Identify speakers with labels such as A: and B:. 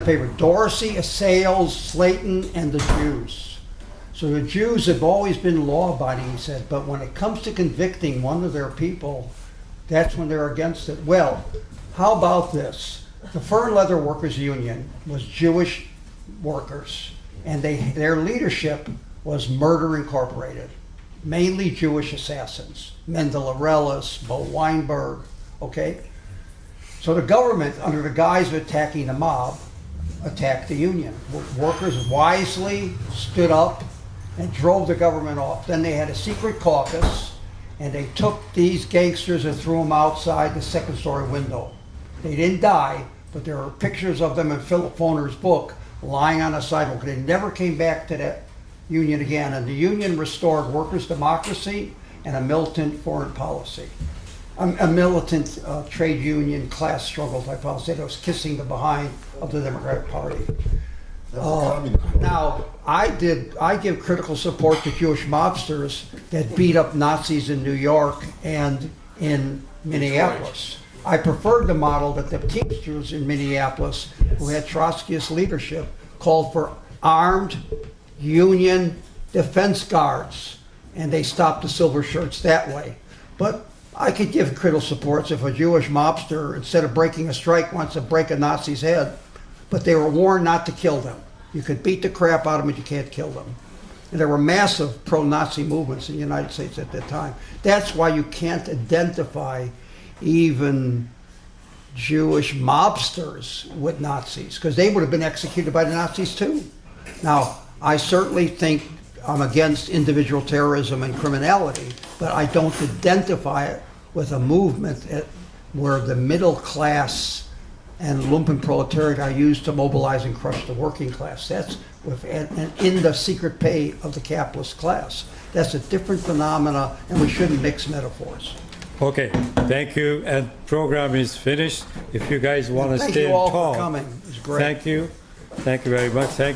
A: favored Dorsey, Sales, Slayton, and the Jews. So the Jews have always been law-abiding, he said, but when it comes to convicting one of their people, that's when they're against it. Well, how about this? The Fur and Leather Workers Union was Jewish workers, and their leadership was Murder Incorporated, mainly Jewish assassins, Mendel Arelis, Bo Weinberg, okay? So the government, under the guise of attacking the mob, attacked the union. Workers wisely stood up and drove the government off. Then they had a secret caucus, and they took these gangsters and threw them outside the second-story window. They didn't die, but there are pictures of them in Philip Foner's book lying on a sidewalk. They never came back to that union again, and the union restored workers' democracy and a militant foreign policy. A militant trade union class struggle type policy that was kissing the behind of the Democratic Party. Now, I give critical support to Jewish mobsters that beat up Nazis in New York and in Minneapolis. I preferred the model that the Teamsters in Minneapolis, who had Trotskyist leadership, called for armed Union defense guards, and they stopped the silver shirts that way. But I could give critical support if a Jewish mobster, instead of breaking a strike, wants to break a Nazi's head, but they were warned not to kill them. You could beat the crap out of them, but you can't kill them. And there were massive pro-Nazi movements in the United States at that time. That's why you can't identify even Jewish mobsters with Nazis, because they would have been executed by the Nazis too. Now, I certainly think I'm against individual terrorism and criminality, but I don't identify it with a movement where the middle class and lumpen proletariat are used to mobilize and crush the working class. That's and in the secret pay of the capitalist class. That's a different phenomena, and we shouldn't mix metaphors.
B: Okay, thank you. And program is finished. If you guys want to stay and
A: Thank you all
B: talk,
A: for coming. It was great.
B: thank you. Thank you very much. Thank